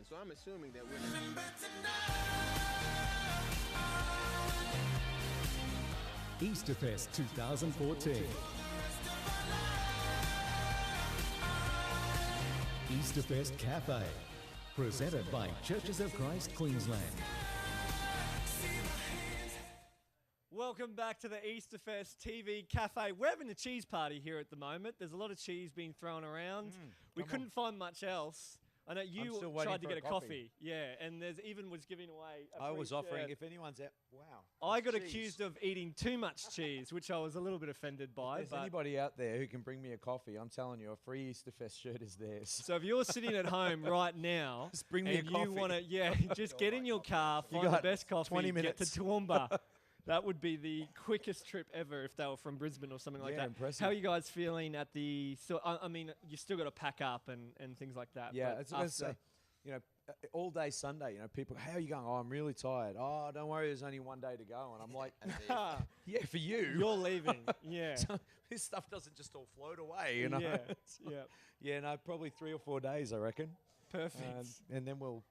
different. So I'm assuming that we're. Easterfest 2014. Easterfest Cafe, presented by Churches of Christ, Queensland. Welcome back to the Easterfest TV Cafe. We're having a cheese party here at the moment. There's a lot of cheese being thrown around. We couldn't find much else. I know you tried to get a coffee. Yeah, and there's even was giving away a I free was offering, shirt. if anyone's out, wow. I got cheese. accused of eating too much cheese, which I was a little bit offended by. If there's anybody out there who can bring me a coffee, I'm telling you, a free Easterfest shirt is theirs. So if you're sitting at home right now, Just bring me a and coffee. you want to, just get in your car, You find the got best coffee, 20 get minutes. to Toowoomba. That would be the quickest trip ever if they were from Brisbane or something like Yeah, that. impressive. How are you guys feeling at the? So I mean, you still got to pack up and things like that. Yeah, but it's gonna say, all day Sunday, people, how are you going? Oh, I'm really tired. Oh, don't worry, there's only one day to go. And I'm like, yeah, for you. You're leaving. Yeah. So this stuff doesn't just all float away, Yeah. Yeah. Yeah, no, probably 3 or 4 days, I reckon. Perfect. And then we'll,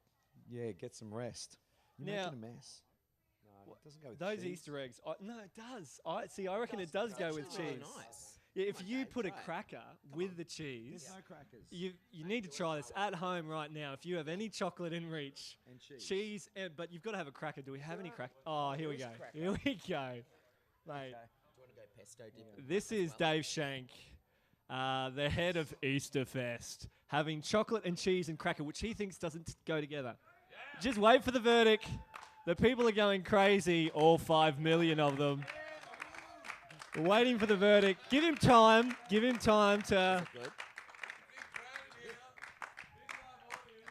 get some rest. You're Now- making a mess. No, it doesn't go with Those cheese. Easter eggs. No, it does. I reckon it does go with Really cheese. nice. Yeah, if you put a try it. cracker with the cheese, There's no crackers. you need to try this at home right now. If you have any chocolate in reach, And cheese. but you've got to have a cracker. Do we have any cracker? Oh, here we go. Here we go. Mate, Do you want to go pesto dip? this is Dave Shank, the head of Easterfest, having chocolate and cheese and cracker, which he thinks doesn't go together. Just wait for the verdict. The people are going crazy, all 5 million of them. Waiting for the verdict. Give him time. Give him time to. Good.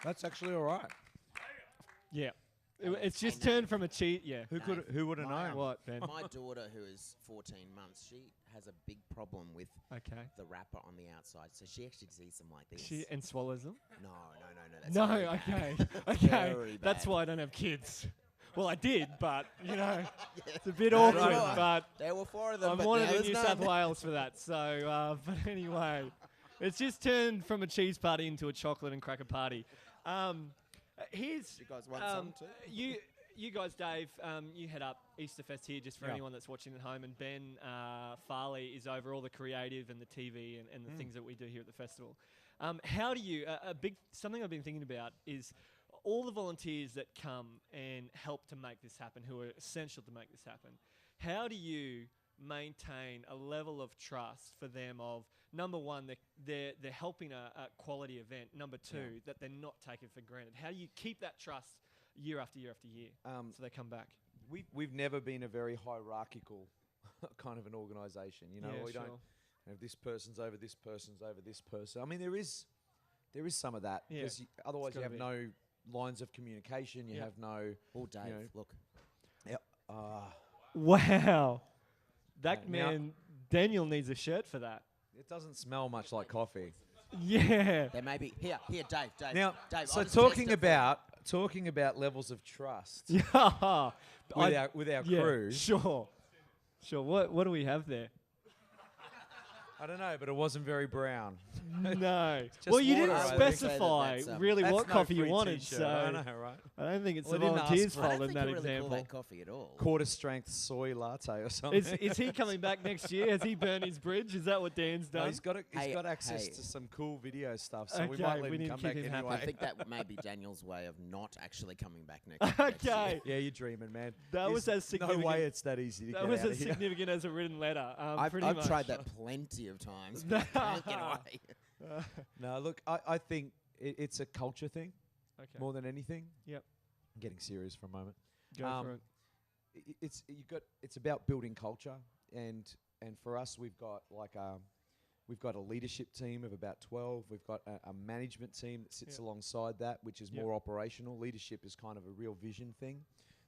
That's actually all right. Yeah. It's just turned from a cheat. Yeah. Who would have known? What, Ben? My daughter, who is 14 months, she has a big problem with Okay. the wrapper on the outside. So she actually sees them like this. She and swallows them. No. That's No. very bad. Okay. Okay. Very That's bad. why I don't have kids. Well, I did, but it's a bit That's awkward. right. But There were 4 of them. I'm but wanted now in there's New none. South Wales for that. So, but anyway, it's just turned from a cheese party into a chocolate and cracker party. Here's You guys want some too? You guys, Dave, you head up Easterfest here just for Yeah. anyone that's watching at home, and Ben Farley is over all the creative and the TV and the things that we do here at the festival. How do you something I've been thinking about is all the volunteers that come and help to make this happen, who are essential to make this happen. How do you maintain a level of trust for them of, number one, they're helping a quality event, number two, that they're not taken for granted? How do you keep that trust year after year after year so they come back? We've never been a very hierarchical kind of an organisation. We don't have this person's over this person's over this person. I mean, there is some of that. Yeah. 'Cause otherwise, you gotta have be. no lines of communication. You Yeah. have no. Oh, Dave, know. look. Wow. That Now- man, Daniel needs a shirt for that. It doesn't smell much like coffee. Yeah. There may be here, Dave. Now, Dave, so I'll just talking test it about levels of trust Yeah. with our yeah, crew. Sure. What do we have there? I don't know, but it wasn't very brown. No. just Well, you water, didn't I think. specify That's, really That's what no coffee you free wanted, t-shirt, so I know, right? I don't think it's Well, the I didn't ask volunteers' for I fault don't in think that you really example. call that coffee at all. Quarter strength soy latte or something. Is he coming back next year? Has he burned his bridge? Is that what Dan's No, done? he's got access hey. to some cool video stuff, so we Okay, might let we him need to come keep back him happy. anyway. I think that may be Daniel's way of not actually coming back next year. Okay. Yeah, you're dreaming, man. That was There's as significant. No way it's that easy to That get was out as of here. significant as a written letter. I've pretty much. tried that plenty of times. but I can't get away. No, look, I think it's a culture thing Okay. more than anything. Yep. I'm getting serious for a moment. Go for it. It's about building culture, and for us, we've got a leadership team of about 12. We've got a management team that sits Yep. alongside that, which is Yep. more operational. Leadership is kind of a real vision thing.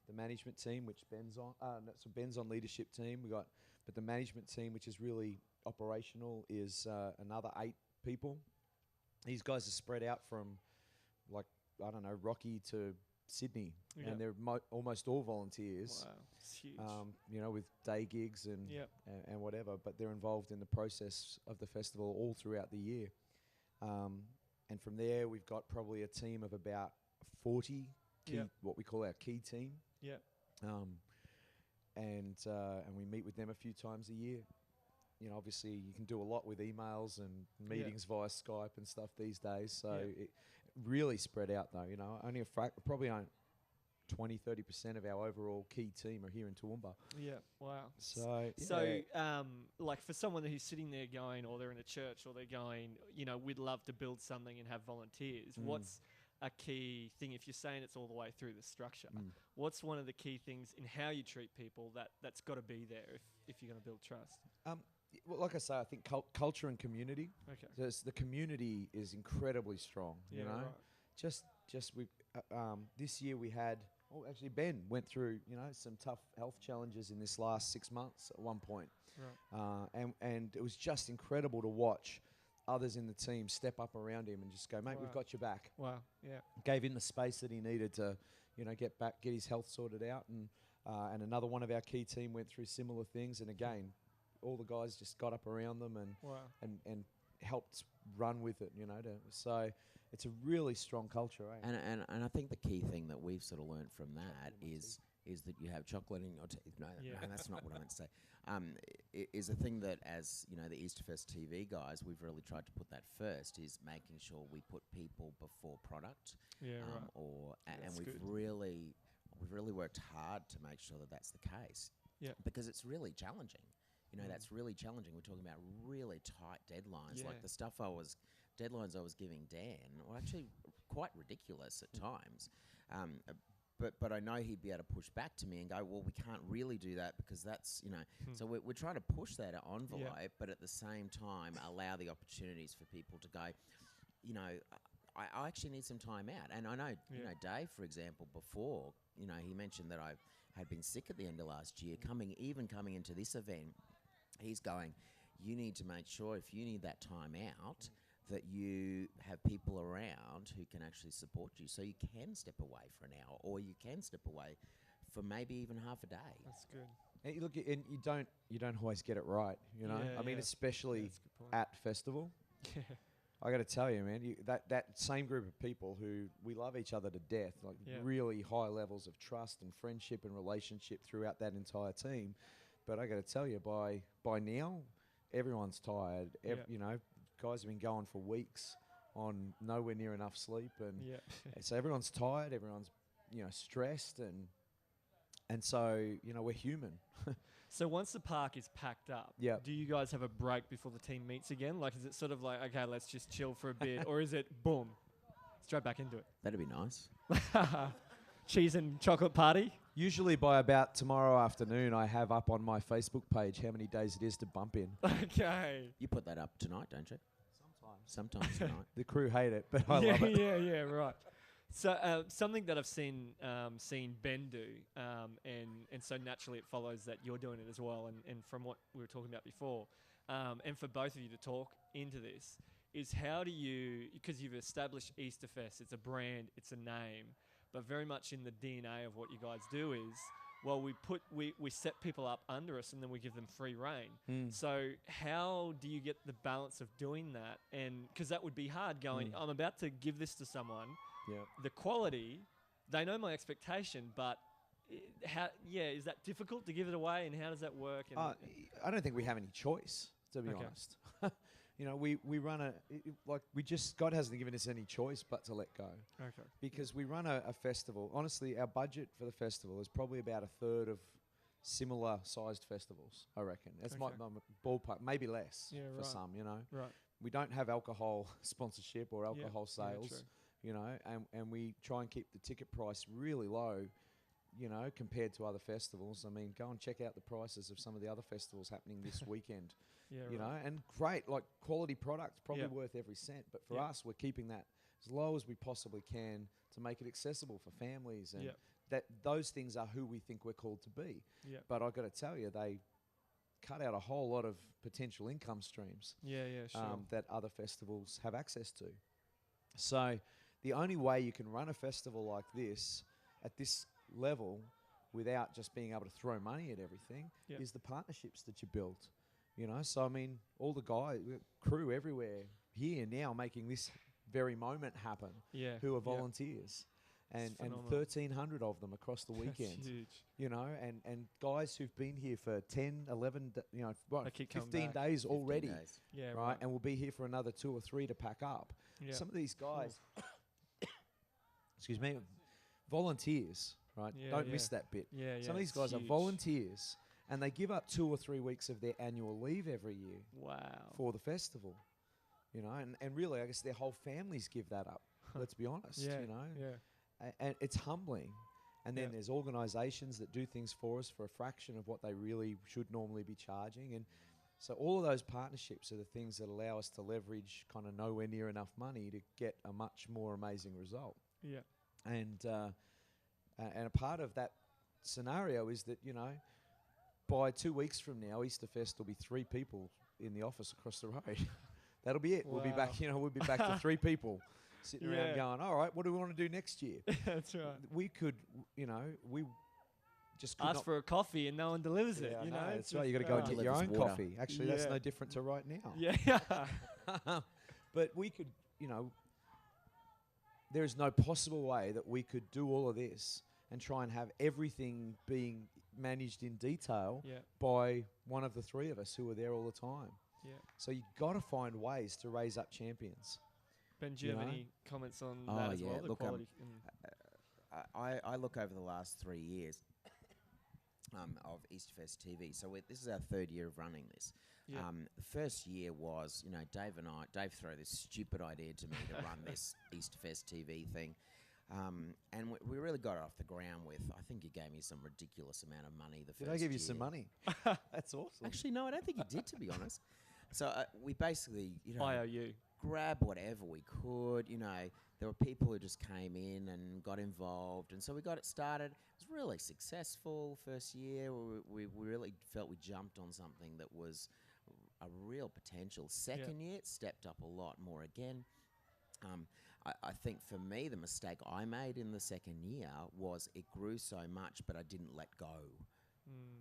The management team, which Ben's on, so Ben's on leadership team. But the management team, which is really operational, is another 8 people. These guys are spread out from, Rocky to Sydney, Yep. and they're almost all volunteers. Wow. It's huge. With day gigs and Yep. and whatever, but they're involved in the process of the festival all throughout the year. And from there, we've got probably a team of about 40 key, Yep. what we call our key team. Yeah. And we meet with them a few times a year. You know, obviously you can do a lot with emails and meetings via Skype and stuff these days. So it really spread out though. You know, only probably 20-30% of our overall key team are here in Toowoomba. Yeah. Wow. So Like for someone who's sitting there going, or they're in a church, or they're going, you know, we'd love to build something and have volunteers. What's a key thing, if you're saying it's all the way through the structure, what's one of the key things in how you treat people that's got to be there if you're going to build trust? well, like I say, I think culture and community. Okay. The community is incredibly strong. Yeah, you know, right. just we this year we had. Oh, actually, Ben went through some tough health challenges in this last 6 months at one point, Right. and it was just incredible to watch others in the team step up around him and just go, mate, we've Wow. got your back. Wow. Yeah. Gave him the space that he needed to, get his health sorted out, and another one of our key team went through similar things, and again, all the guys just got up around them and Wow. and helped run with it, so it's a really strong culture, eh? And I think the key thing that we've sort of learned from that is that you have chocolate in your teeth. No, that's not what I meant to say. Is a thing that, as you know, the Easterfest TV guys, we've really tried to put that first, is making sure we put people before product. Yeah. Right. And That's we've good. really worked hard to make sure that that's the case. Yeah. Because it's really challenging. That's really challenging. We're talking about really tight deadlines. Yeah. Like the deadlines I was giving Dan were actually quite ridiculous at times. But I know he'd be able to push back to me and go, well, we can't really do that because that's, So we're trying to push that envelope, but at the same time allow the opportunities for people to go, I actually need some time out. And I know, Dave, for example, before, he mentioned that I had been sick at the end of last year, coming into this event, he's going, you need to make sure if you need that time out, that you have people around who can actually support you, so you can step away for an hour, or you can step away for maybe even half a day. That's good. Hey, look, and you don't always get it right, Yeah, I mean, yeah. especially That's a good point. at festival. Yeah. I got to tell you, man, that same group of people who we love each other to death, like Yeah. really high levels of trust and friendship and relationship throughout that entire team. But I got to tell you, by now, everyone's tired. Guys have been going for weeks on nowhere near enough sleep, and Yeah. so everyone's tired. Everyone's stressed, and so we're human. So once the park is packed up, Yeah. do you guys have a break before the team meets again? Like, is it sort of like, okay, let's just chill for a bit, or is it boom, straight back into it? That'd be nice. Cheese and chocolate party. Usually by about tomorrow afternoon, I have up on my Facebook page how many days it is to bump in. Okay. You put that up tonight, don't you? Sometimes tonight. The crew hate it, but I yeah, love it. yeah, right. So something that I've seen Ben do, and so naturally it follows that you're doing it as well. And from what we were talking about before, and for both of you to talk into this, is how do you, because you've established Easterfest, it's a brand, it's a name, but very much in the DNA of what you guys do is, well, we set people up under us and then we give them free reign. So how do you get the balance of doing that? And because that would be hard going, I'm about to give this to someone. Yeah. The quality, they know my expectation, but is that difficult to give it away, and how does that work? And I don't think we have any choice, to be honest. We run God hasn't given us any choice but to let go. Okay. Because we run a festival. Honestly, our budget for the festival is probably about a third of similar sized festivals, I reckon. That's my ballpark, maybe less for some, Right. We don't have alcohol sponsorship or alcohol Yeah, sales, and we try and keep the ticket price really low, compared to other festivals. I mean, go and check out the prices of some of the other festivals happening this weekend. Yeah, And great, like quality products, probably Yeah. worth every cent. But for Yeah. us, we're keeping that as low as we possibly can to make it accessible for families, and Yeah. that those things are who we think we're called to be. Yeah. But I got to tell you, they cut out a whole lot of potential income streams Yeah, sure. that other festivals have access to. So the only way you can run a festival like this at this level without just being able to throw money at everything Yep. is the partnerships that you build. So I mean, all the guys, crew everywhere here now making this very moment happen, Yeah. who are yeah. volunteers. and phenomenal. 1,300 of them across the That's weekend. huge. You know, and guys who've been here for 10, 11, They keep coming 15 back. days 15 already, days. Yeah, right? And we'll be here for another 2 or 3 to pack up. Yeah. Some of these guys, excuse me, volunteers, right? Yeah, Don't yeah. miss that bit. Yeah, yeah. Some of these it's guys are huge. volunteers, and they give up 2 or 3 weeks of their annual leave every year Wow. for the festival. You know, and really, I guess their whole families give that up. Let's be honest. Yeah. You know, Yeah. and it's humbling. And then Yeah. there's organisations that do things for us for a fraction of what they really should normally be charging. And so all of those partnerships are the things that allow us to leverage kind of nowhere near enough money to get a much more amazing result. Yeah. And a part of that scenario is that, you know, by 2 weeks from now, Easterfest will be 3 people in the office across the road. That'll be it. We'll be back, Wow. we'll be back to 3 people sitting Yeah. around going, all right, what do we want to do next year? That's right. We could, you know, we just could Ask not. for a coffee and no one delivers it. Yeah, I You know, know, that's right. You got to go and get your Delivers own water. coffee. Actually, that's Yeah. no different to right now. Yeah. But we could, you know, there is no possible way that we could do all of this and try and have everything being managed in detail Yeah. by one of the 3 of us who are there all the time. Yeah. So you've got to find ways to raise up champions. Ben, do you You have know? any comments on Oh, that as yeah, well? The look, quality. I look over the last 3 years of Easterfest TV. So this is our 3rd year of running this. Yeah. The first year was, you know, Dave threw this stupid idea to me to run this Easterfest TV thing. And we really got it off the ground with, I think you gave me some ridiculous amount of money the first Did year. I give you some money? That's awesome. Actually, no, I don't think you did, to be honest. So we basically, you know, IOU. grab whatever we could. You know, there were people who just came in and got involved, and so we got it started. It was really successful first year. We really felt we jumped on something that was a real potential. Second year, it stepped up a lot more again. I think for me, the mistake I made in the second year was it grew so much, but I didn't let go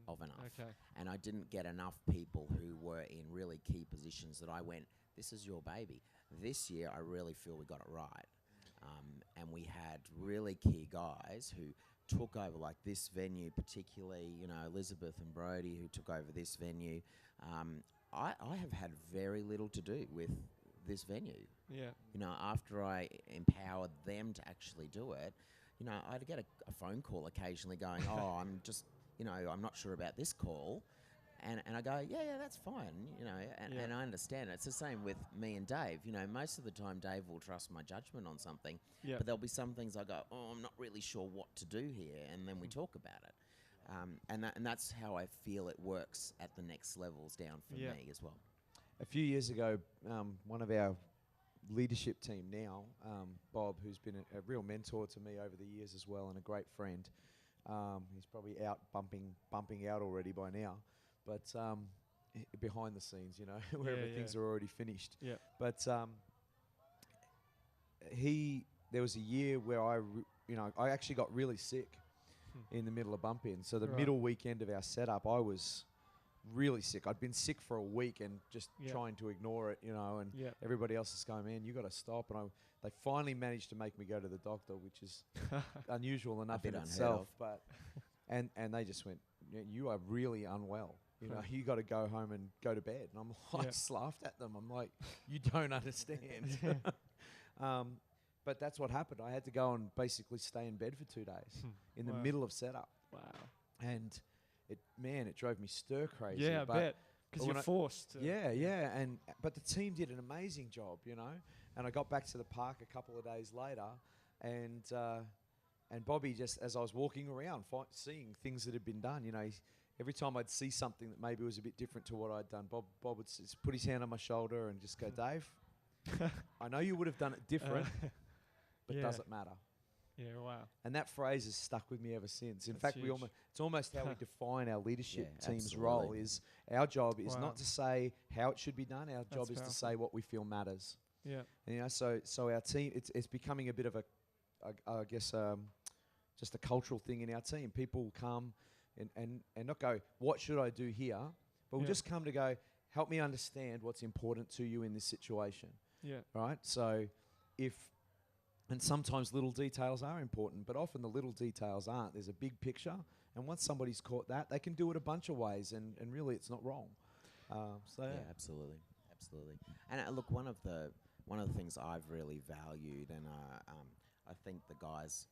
of enough. Okay. And I didn't get enough people who were in really key positions that I went, this is your baby. This year, I really feel we got it right. And we had really key guys who took over, like this venue, particularly, you know, Elizabeth and Brody, who took over this venue. I have had very little to do with this venue. Yeah. You know, after I empowered them to actually do it, you know, I'd get a phone call occasionally going, oh, I'm just, you know, I'm not sure about this call. And I go, yeah, that's fine, you know, and I understand it. It's the same with me and Dave. You know, most of the time Dave will trust my judgment on something, but there'll be some things I go, oh, I'm not really sure what to do here, and then we talk about it. And that's how I feel it works at the next levels down for me as well. A few years ago, one of our leadership team now, Bob, who's been a real mentor to me over the years as well and a great friend. He's probably out bumping out already by now, but behind the scenes, you know, wherever things are already finished. Yeah. But there was a year where I actually got really sick in the middle of bump in. So the middle weekend of our setup, I was really sick. I'd been sick for a week and just trying to ignore it, you know, and everybody else is going, man, you got to stop. And they finally managed to make me go to the doctor, which is unusual enough in itself. But and they just went, you are really unwell. You know, you got to go home and go to bed. And I just laughed at them. I'm like, you don't understand. But that's what happened. I had to go and basically stay in bed for 2 days in the middle of setup. Wow. And it drove me stir crazy. Yeah, I bet. Because you're forced. But the team did an amazing job, you know. And I got back to the park a couple of days later, and Bobby, just as I was walking around, seeing things that had been done, you know, every time I'd see something that maybe was a bit different to what I'd done, Bob would put his hand on my shoulder and just go, Dave, I know you would have done it different, but does it matter? Yeah, wow. And that phrase has stuck with me ever since. In That's fact, huge. it's almost how we define our leadership team's absolutely. role. Is our job is Wow. not to say how it should be done. Our job is powerful. to say what we feel matters. Yeah. And, you know, so our team, it's becoming a bit of I guess just a cultural thing in our team. People come and not go, what should I do here? But we'll just come to go, help me understand what's important to you in this situation. Yeah. Right? So if And sometimes little details are important, but often the little details aren't. There's a big picture, and once somebody's caught that, they can do it a bunch of ways, and really it's not wrong. So Yeah, absolutely, absolutely. And look, one of the things I've really valued, and I think the guys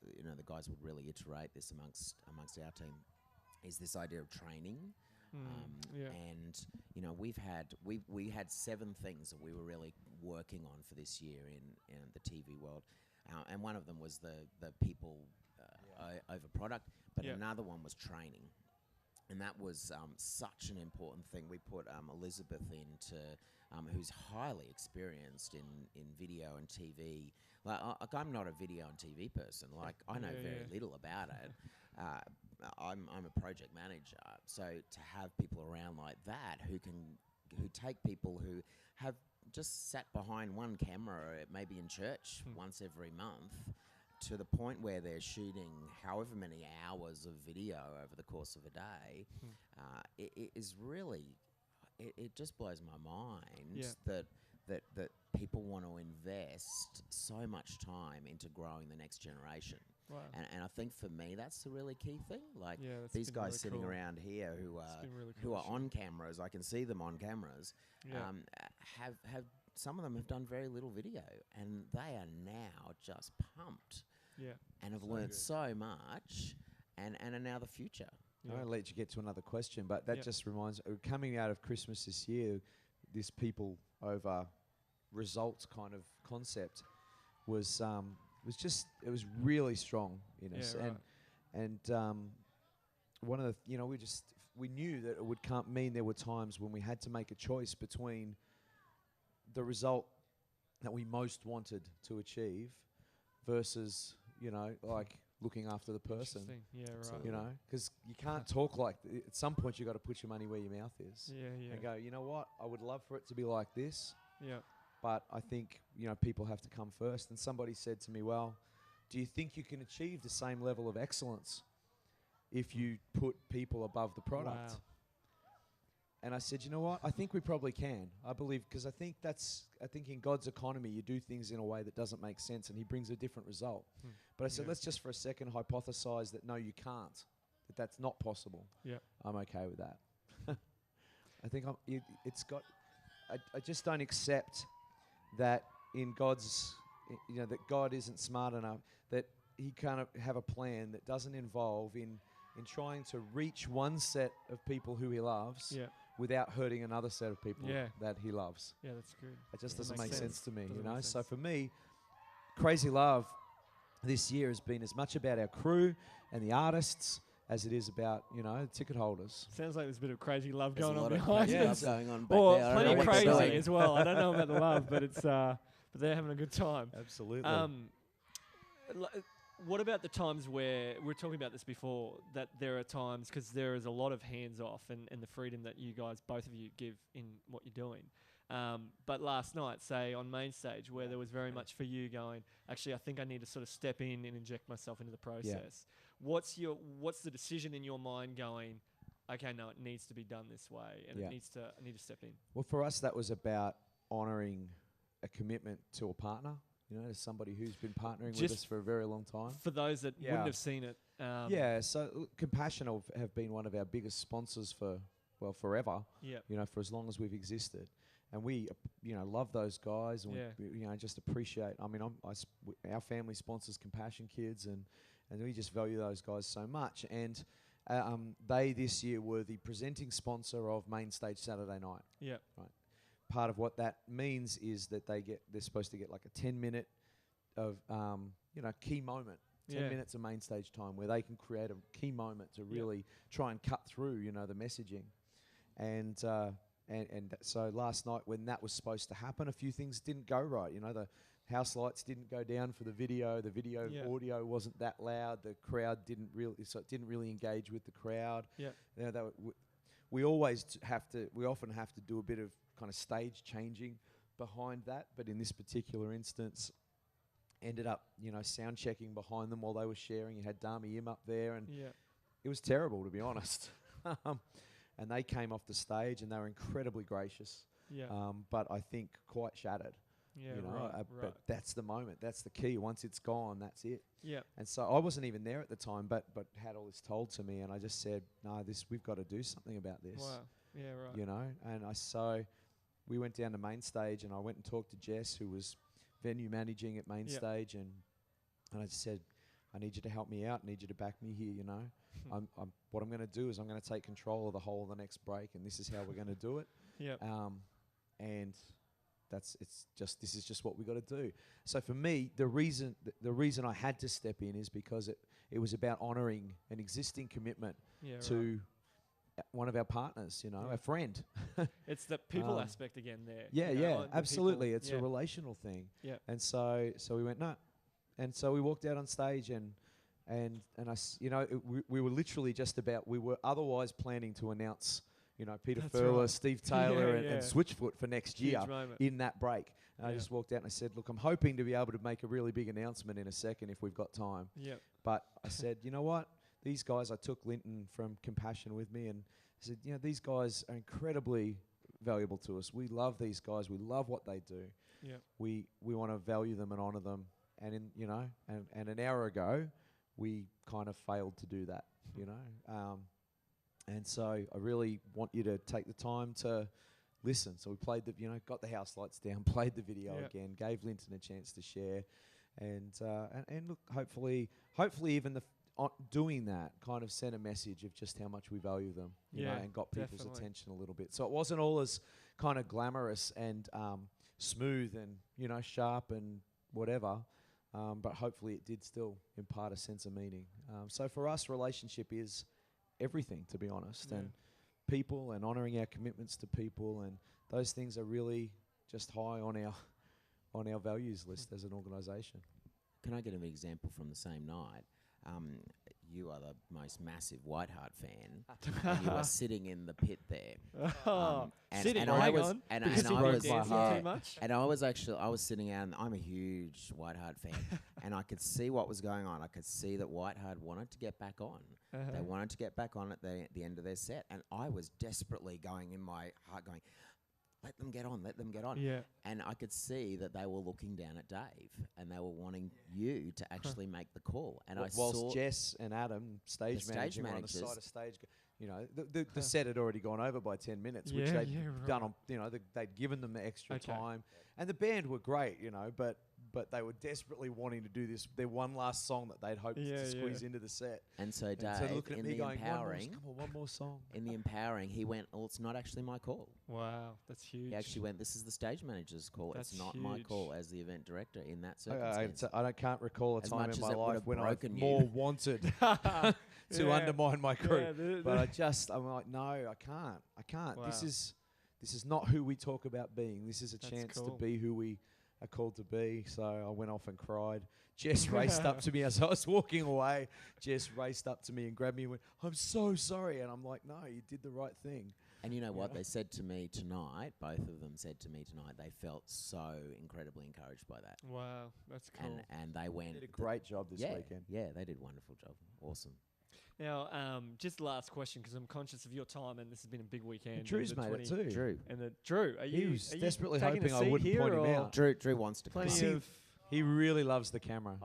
would really iterate this amongst our team, is this idea of training. And we had 7 things that we were really working on for this year in the TV world, and one of them was the people over product, but another one was training. And that was such an important thing. We put Elizabeth into, who's highly experienced in video and TV. Like, I'm not a video and TV person. Like, I know very little about it. I'm a project manager. So to have people around like that who take people who have just sat behind one camera, maybe in church once every month, to the point where they're shooting however many hours of video over the course of a day, it is really, it just blows my mind that people want to invest so much time into growing the next generation. Wow. And I think for me, that's the really key thing. Like, that's these been guys really sitting cool. around here who really who cool are shit. on cameras, I can see them on cameras, have some of them have done very little video, and they are now just pumped. Yeah. And have learned so much, and are now the future. I won't let you get to another question, but that just reminds, coming out of Christmas this year, this people over results kind of concept was just, it was really strong in us. Yeah, right. And one of the, we knew that it would mean there were times when we had to make a choice between the result that we most wanted to achieve versus, like looking after the person. Interesting. Yeah, right. Because you can't talk like at some point you got to put your money where your mouth is. Yeah. And go, you know what? I would love for it to be like this, Yeah. but I think people have to come first. And somebody said to me, "Well, do you think you can achieve the same level of excellence if you put people above the product?" Wow. And I said, "You know what? I think we probably can. I believe, because I think in God's economy, you do things in a way that doesn't make sense, and He brings a different result." But I said, let's just for a second hypothesize that no, you can't, that's not possible. Yeah. I'm okay with that. I think I just don't accept that in God's, that God isn't smart enough, that He can't have a plan that doesn't involve in trying to reach one set of people who He loves without hurting another set of people that He loves. Yeah, that's good. It just doesn't makes make sense to me, Doesn't make So sense. for me, Crazy Love this year has been as much about our crew and the artists as it is about, ticket holders. Sounds like there's a bit of crazy love There's going a on lot of behind crazy us. love going on back Or there. I don't plenty know of what they're crazy doing. as well. I don't know about the love, but it's but they're having a good time. Absolutely. What about the times where we were talking about this before, that there are times, because there is a lot of hands off and the freedom that you guys, both of you, give in what you're doing. But last night, say on main stage, where there was very much for you going, actually, I think I need to sort of step in and inject myself into the process. What's the decision in your mind going, okay, no, it needs to be done this way, and I need to step in? Well, for us, that was about honouring a commitment to a partner, to somebody who's been partnering with us for a very long time. For those that wouldn't have seen it. So Compassion have been one of our biggest sponsors for, forever, for as long as we've existed. And we, love those guys, and we just appreciate. I mean, our family sponsors Compassion Kids, and we just value those guys so much. And they this year were the presenting sponsor of Main Stage Saturday night. Yeah. Right. Part of what that means is that they're supposed to get like a 10-minute of key moment. 10 minutes of main stage time where they can create a key moment to really try and cut through, the messaging. And so last night when that was supposed to happen, a few things didn't go right. The house lights didn't go down for the video. The video audio wasn't that loud. The crowd didn't really engage with the crowd. Yeah. We often have to do a bit of kind of stage changing behind that, but in this particular instance, ended up, sound checking behind them while they were sharing. You had Dami Im up there, and it was terrible, to be honest. And they came off the stage, and they were incredibly gracious, but I think quite shattered. Yeah, you know. right. But that's the moment. That's the key. Once it's gone, that's it. Yeah. And so I wasn't even there at the time, but had all this told to me, and I just said, no, we've got to do something about this. Wow. Yeah, right. You know, and so we went down to main stage, and I went and talked to Jess, who was venue managing at main stage, and I just said, I need you to help me out. I need you to back me here. You know, what I'm going to do is I'm going to take control of the whole of the next break, and this is how we're going to do it. Yeah. And this is just what we got to do. So for me, the reason I had to step in is because it was about honouring an existing commitment to one of our partners, you know, a friend. It's the people aspect again there. Yeah, you know, absolutely. It's a yeah. relational thing. Yeah. And so we went, no. And so we walked out on stage and we were literally we were otherwise planning to announce, you know, Peter That's Furler, right. Steve Taylor Yeah, and Switchfoot for next Huge year moment. in that break. And I Yeah. just walked out and I said, look, I'm hoping to be able to make a really big announcement in a second if we've got time. Yeah. But I said, you know what? These guys, I took Linton from Compassion with me, and I said, you know, these guys are incredibly valuable to us. We love these guys. We love what they do. Yeah. We want to value them and honour them. And and an hour ago, we kind of failed to do that, you know. And so I really want you to take the time to listen. So we played got the house lights down, played the video again, gave Linton a chance to share, and look, hopefully even doing that kind of sent a message of just how much we value them, you know, and got people's attention a little bit. So it wasn't all as kind of glamorous and smooth and, you know, sharp and whatever, but hopefully it did still impart a sense of meaning. So for us, relationship is everything, to be honest, and people and honouring our commitments to people, and those things are really just high on our values list as an organisation. Can I get an example from the same night? You are the most massive Whiteheart fan, and you are sitting in the pit there. Sitting, and oh, I hang was, on. and, Because and you I weren't was, dancing yeah, too much? and I was sitting out, and I'm a huge Whiteheart fan, and I could see what was going on. I could see that Whiteheart wanted to get back on. They wanted to get back on at the end of their set, and I was desperately going in my heart, going, let them get on, let them get on. Yeah. And I could see that they were looking down at Dave, and they were wanting you to actually make the call. And I whilst saw Jess and Adam, stage the managing, stage were on the managers, side of stage, you know, the set had already gone over by 10 minutes, which Yeah, they'd yeah, done right. on, you know, they'd given them the extra Okay. time. And the band were great, you know, but they were desperately wanting to do their one last song that they'd hoped Yeah, to squeeze yeah. into the set. and so And Dave, so looking at in me the going, empowering, one more song. in the empowering, he went, well, it's not actually my call. Wow, that's huge. He actually went, this is the stage manager's call. That's it's not my huge. call as the event director in that I circumstance. can't recall a As time much in as my it would life have when I've broken you. more wanted to Yeah. undermine my crew. Yeah, But I'm like, no, I can't. Wow. This is not who we talk about being. This is a That's chance to cool. be who we are called to be. So I went off and cried. Jess raced up to me as I was walking away. Jess raced up to me and grabbed me and went, I'm so sorry. And I'm like, no, you did the right thing. And you know what? They said to me tonight, both of them said to me tonight, they felt so incredibly encouraged by that. Wow, that's cool. And they went... Did a great job this yeah, weekend. Yeah, they did a wonderful job. Awesome. Now, just last question, because I'm conscious of your time, and this has been a big weekend. And Drew's and the made it 20 too. Drew. And Drew, are you? was are you desperately taking a hoping I seat wouldn't here, point him or out. Drew wants to come. Plenty See, of. He really loves the camera.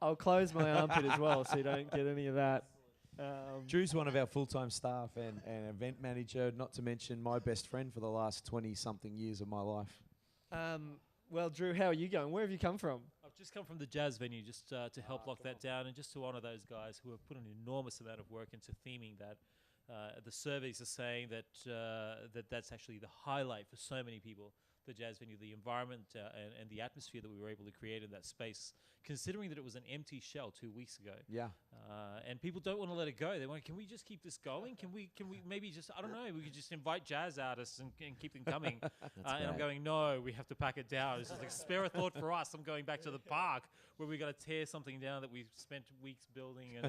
I'll close my armpit as well, so you don't get any of that. Drew's one of our full-time staff and event manager, not to mention my best friend for the last 20-something years of my life. Well, Drew, how are you going? Where have you come from? I've just come from the jazz venue just to help lock that down and just to honour those guys who have put an enormous amount of work into theming that. The surveys are saying that that's actually the highlight for so many people, the jazz venue, the environment and the atmosphere that we were able to create in that space, considering that it was an empty shell 2 weeks ago. Yeah. And people don't want to let it go. They want, can we just keep this going? Can we maybe just, I don't know, we could just invite jazz artists and keep them coming. And I'm great. going, no, we have to pack it down. It's just like, spare a thought for us. I'm going back to the park where we got to tear something down that we've spent weeks building, and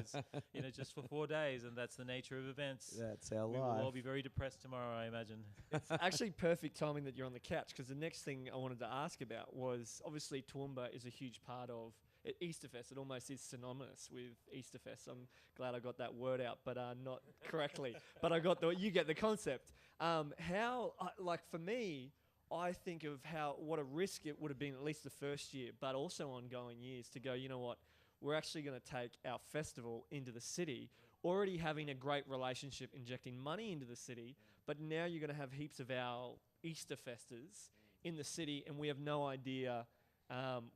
it's just for 4 days, and that's the nature of events. That's our We will life. all be very depressed tomorrow, I imagine. It's actually perfect timing that you're on the couch, because the next thing I wanted to ask about was, obviously Toowoomba is a huge part of Easterfest. It almost is synonymous with Easterfest. I'm glad I got that word out, but not correctly. But you get the concept. For me, I think of what a risk it would have been at least the first year, but also ongoing years to go, you know what, we're actually going to take our festival into the city, already having a great relationship, injecting money into the city, but now you're going to have heaps of our Easterfesters in the city, and we have no idea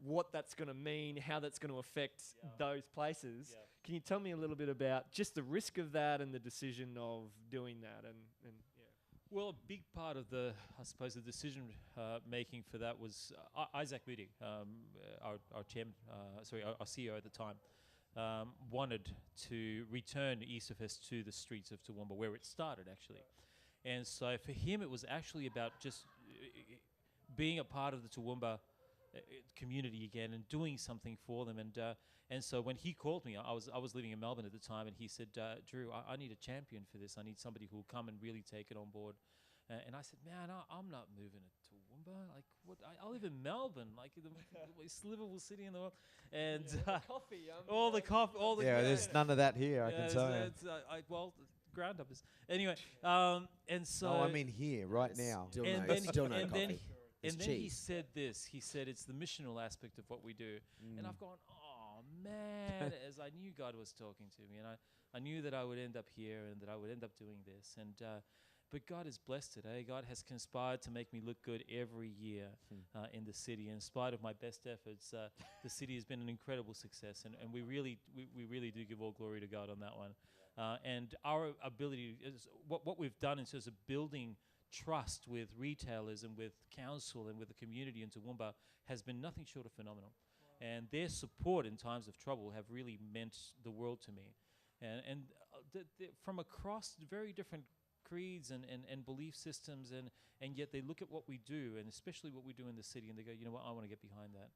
what that's going to mean, how that's going to affect those places. Yeah. Can you tell me a little bit about just the risk of that and the decision of doing that? And Well, a big part of the decision making for that was Isaac Moody, our chairman, our CEO at the time, wanted to return Easterfest to the streets of Toowoomba, where it started actually. And so for him, it was actually about just being a part of the Toowoomba community again and doing something for them. And so when he called me, I was living in Melbourne at the time, and he said, Drew, I need a champion for this. I need somebody who will come and really take it on board. And I said, man, I'm not moving to Toowoomba. Like, what? I live in Melbourne, like the most livable city in the world. And coffee, all the coffee, all the there's none of that here, I can tell you. Well, ground up is anyway. And so No, I mean here, right now. Still and no, then, still no and coffee. then, It's and then he cheese. said this. He said it's the missional aspect of what we do. And I've gone, oh man, as I knew God was talking to me, and I knew that I would end up here and that I would end up doing this. And but God has blessed it. God has conspired to make me look good every year in the city. In spite of my best efforts, the city has been an incredible success, and we really do give all glory to God on that one. And our ability is what we've done in terms of building trust with retailers and with council and with the community in Toowoomba has been nothing short of phenomenal. And their support in times of trouble have really meant the world to me. And from across very different creeds and belief systems, and yet they look at what we do, and especially what we do in the city, and they go, you know what, I want to get behind that.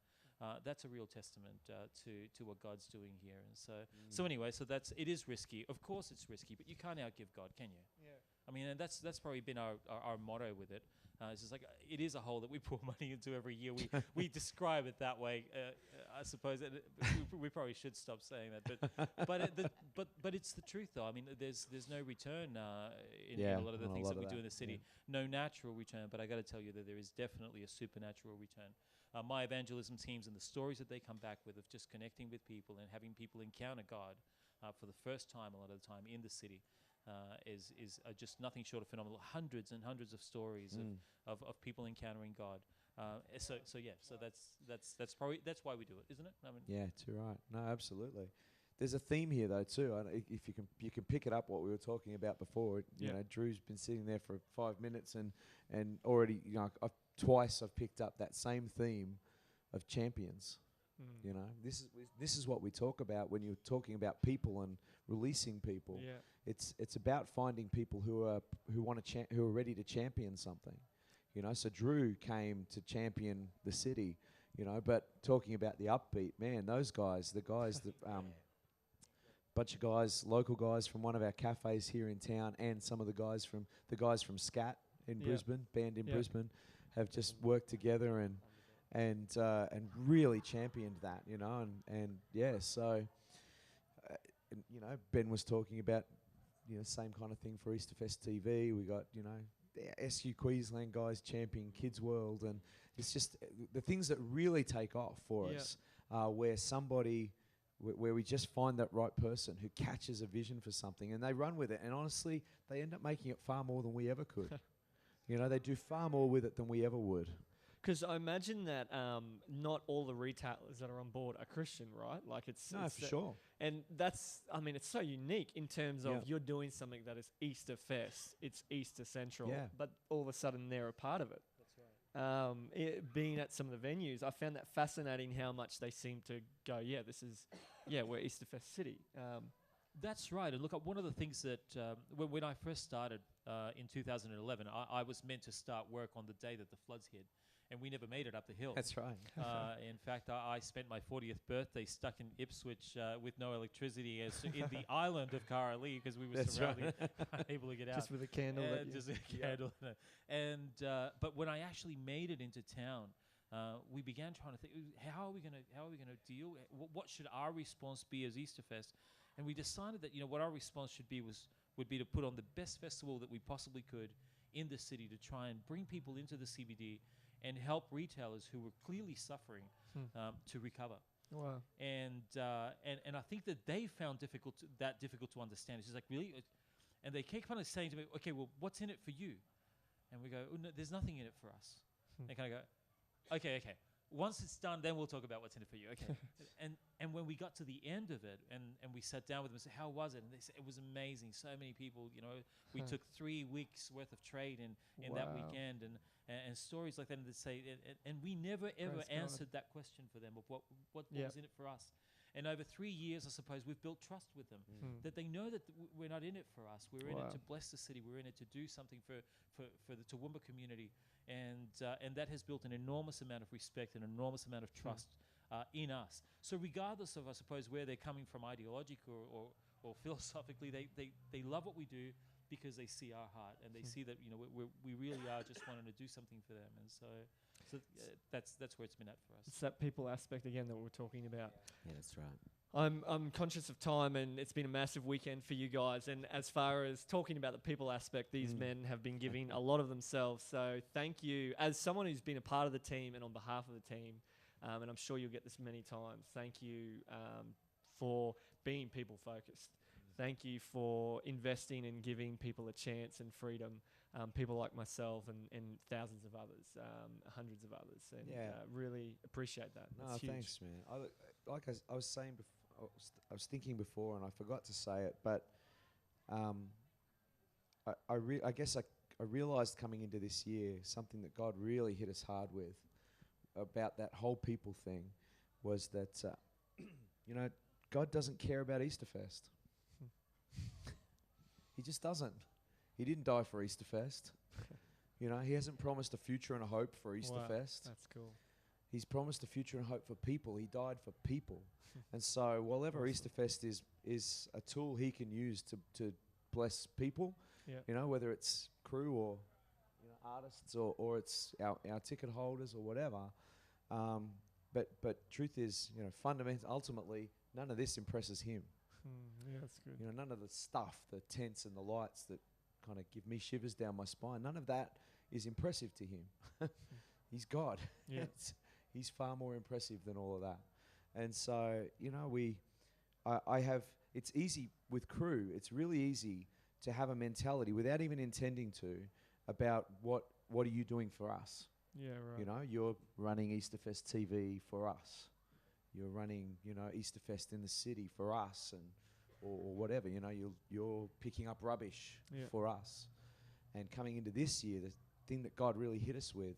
That's a real testament to what God's doing here. And so anyway, so it is risky. Of course it's risky, but you can't outgive God, can you? Yeah. I mean, and that's probably been our motto with it. It's just like it is a hole that we pour money into every year. We describe it that way, I suppose. We probably should stop saying that, but it's the truth though. I mean, there's no return in a lot of the things that we do in the city. No natural return, but I got to tell you that there is definitely a supernatural return. My evangelism teams and the stories that they come back with of just connecting with people and having people encounter God for the first time a lot of the time in the city. Is just nothing short of phenomenal. Hundreds and hundreds of stories of people encountering God. So that's why we do it, isn't it? I mean, Yeah, too right. No, absolutely. There's a theme here though too. If you can pick it up what we were talking about before. You know, Drew's been sitting there for 5 minutes and already twice I've picked up that same theme of champions. You know, this is what we talk about when you're talking about people and releasing people. Yeah. It's about finding people who are ready to champion something. You know, so Drew came to champion the city. You know, but talking about the upbeat, man, those guys, the guys that bunch of guys, local guys from one of our cafes here in town, and some of the guys from Scat in Brisbane, band in Brisbane, have just worked together and really championed that, you know, and so you know, Ben was talking about, you know, same kind of thing for Easterfest TV. We got, you know, the SU Queensland guys champion Kids World, and it's just the things that really take off for us where somebody where we just find that right person who catches a vision for something and they run with it, and honestly they end up making it far more than we ever could. You know, they do far more with it than we ever would. Because I imagine that not all the retailers that are on board are Christian, right? Like it's For sure. And that's, I mean, it's so unique in terms of you're doing something that is Easterfest, it's Easter Central, but all of a sudden they're a part of it. That's right. Being at some of the venues, I found that fascinating how much they seem to go, we're Easterfest City. That's right. And look, one of the things that when I first started in 2011, I was meant to start work on the day that the floods hit. And we never made it up the hill. That's right. In fact, I spent my 40th birthday stuck in Ipswich with no electricity in the island of Karalee because we were surrounded, unable to get out. Just with a candle. Just a candle. And but when I actually made it into town, we began trying to think, how are we going to deal? What should our response be as Easterfest? And we decided that what our response would be to put on the best festival that we possibly could in the city to try and bring people into the CBD and help retailers who were clearly suffering to recover. Wow. And I think that they found difficult to understand. It's just like, really? And they kept kind of saying to me, okay, well, what's in it for you? And we go, oh, no, there's nothing in it for us. They kind of go, okay. Once it's done, then we'll talk about what's in it for you. Okay. and when we got to the end of it and we sat down with them and said, how was it? And they said, it was amazing. So many people, we took 3 weeks worth of trade in that weekend and stories like that. And they say, and we never ever answered that question for them of what was in it for us. And over 3 years, I suppose, we've built trust with them, that they know that we're not in it for us. We're in it to bless the city. We're in it to do something for the Toowoomba community. And that has built an enormous amount of respect, an enormous amount of trust in us. So regardless of, I suppose, where they're coming from ideologically or philosophically, they love what we do because they see our heart and they see that we really are just wanting to do something for them. And so that's where it's been at for us. It's that people aspect again that we're talking about. Yeah, that's right. I'm conscious of time, and it's been a massive weekend for you guys. And as far as talking about the people aspect, these men have been giving a lot of themselves. So thank you. As someone who's been a part of the team and on behalf of the team, and I'm sure you'll get this many times, thank you for being people-focused. Thank you for investing and giving people a chance and freedom, people like myself and thousands of others, hundreds of others. And really appreciate that. No, That's huge. thanks, man. I was saying before, I was thinking before, and I forgot to say it, but I guess I realised coming into this year something that God really hit us hard with about that whole people thing was that God doesn't care about Easterfest. He just doesn't. He didn't die for Easterfest. He hasn't promised a future and a hope for Easterfest. Wow, that's cool. He's promised a future and hope for people. He died for people. And so whatever Easterfest is a tool he can use to bless people, whether it's crew or artists or it's our ticket holders or whatever. But truth is, fundamentally, ultimately, none of this impresses him. Yeah, that's good. None of the stuff, the tents and the lights that kind of give me shivers down my spine, none of that is impressive to him. He's God. Yeah. He's far more impressive than all of that. And so, it's easy with crew, it's really easy to have a mentality without even intending to about what are you doing for us? Yeah, right. You're running Easterfest TV for us. You're running, Easterfest in the city for us or whatever, you're picking up rubbish for us. And coming into this year, the thing that God really hit us with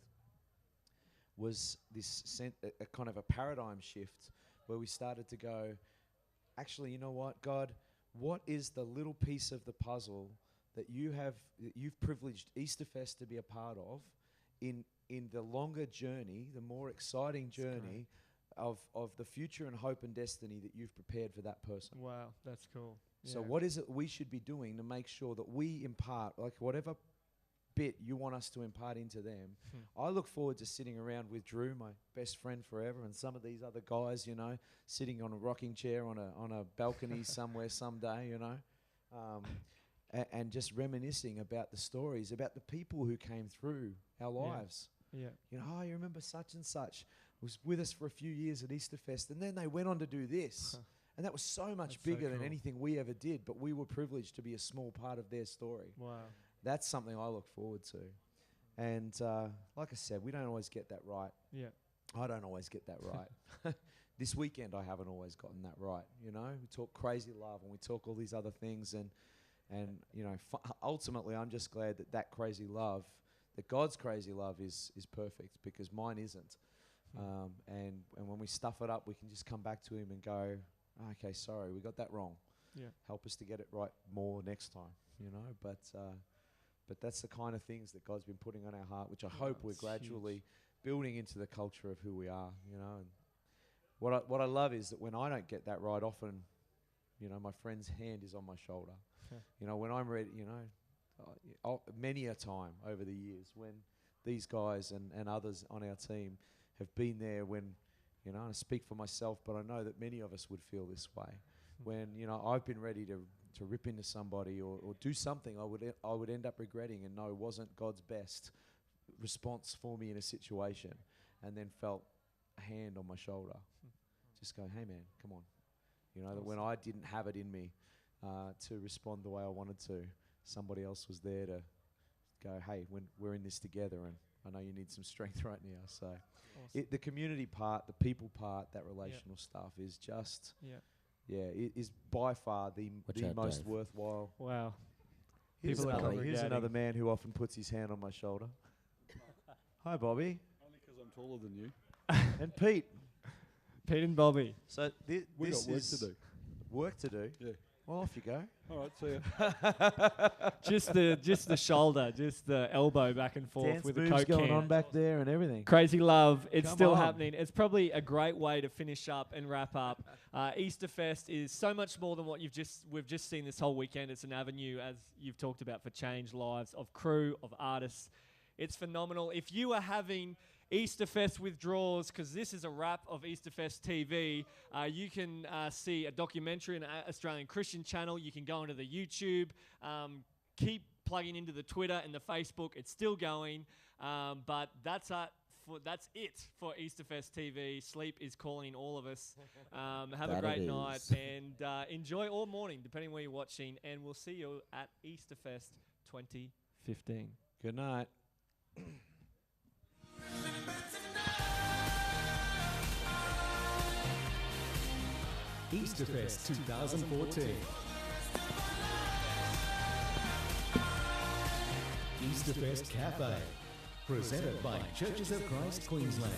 was this a kind of a paradigm shift where we started to go, actually, you know what, God, what is the little piece of the puzzle that you've privileged Easterfest to be a part of in the longer journey, the more exciting journey of the future and hope and destiny that you've prepared for that person. Wow, that's cool. So what is it we should be doing to make sure that we impart, like whatever bit you want us to impart into them? I look forward to sitting around with Drew, my best friend forever, and some of these other guys, sitting on a rocking chair on a balcony somewhere someday, and just reminiscing about the stories, about the people who came through our lives. Yeah. You remember such and such was with us for a few years at Easterfest, and then they went on to do this. And that was so much bigger than anything we ever did, but we were privileged to be a small part of their story. Wow. That's something I look forward to. And like I said, we don't always get that right. Yeah. I don't always get that right. This weekend, I haven't always gotten that right. We talk crazy love and we talk all these other things. And ultimately, I'm just glad that crazy love, that God's crazy love is perfect, because mine isn't. And when we stuff it up, we can just come back to him and go, okay, sorry, we got that wrong. Yeah. Help us to get it right more next time, But that's the kind of things that God's been putting on our heart, which I hope we're gradually building into the culture of who we are, And what I love is that when I don't get that right, often, my friend's hand is on my shoulder. When I'm ready, many a time over the years when these guys and others on our team have been there when, I speak for myself, but I know that many of us would feel this way. When, I've been ready to to rip into somebody or do something I would end up regretting and know wasn't God's best response for me in a situation, and then felt a hand on my shoulder just go, hey man, come on. You know, that when I didn't have it in me to respond the way I wanted to, somebody else was there to go, hey, we're in this together, and I know you need some strength right now. So the community part, the people part, that relational stuff is just, it is by far the most Dave. worthwhile. Wow. Here's People are another, congregating. man who often puts his hand on my shoulder. Hi, Bobby. Only because I'm taller than you. And Pete. Pete and Bobby. So We this got work is to do. work to do. Yeah. Well, off you go. All right, see ya. just the shoulder, just the elbow back and forth Dance with the moves Coke going can. on back there and everything. Crazy love. It's Come still on. happening. It's probably a great way to finish up and wrap up. Easterfest is so much more than what we've just seen this whole weekend. It's an avenue, as you've talked about, for change lives of crew, of artists. It's phenomenal. If you are having Easterfest withdrawals, because this is a wrap of Easterfest TV, you can see a documentary on Australian Christian channel. You can go onto the YouTube. Keep plugging into the Twitter and the Facebook. It's still going. But that's it for Easterfest TV. Sleep is calling all of us. Have a That great it night is. and enjoy all morning, depending where you're watching. And we'll see you at Easterfest 2015. Good night. Easterfest 2014. Easterfest Cafe. Presented by Churches of Christ Queensland.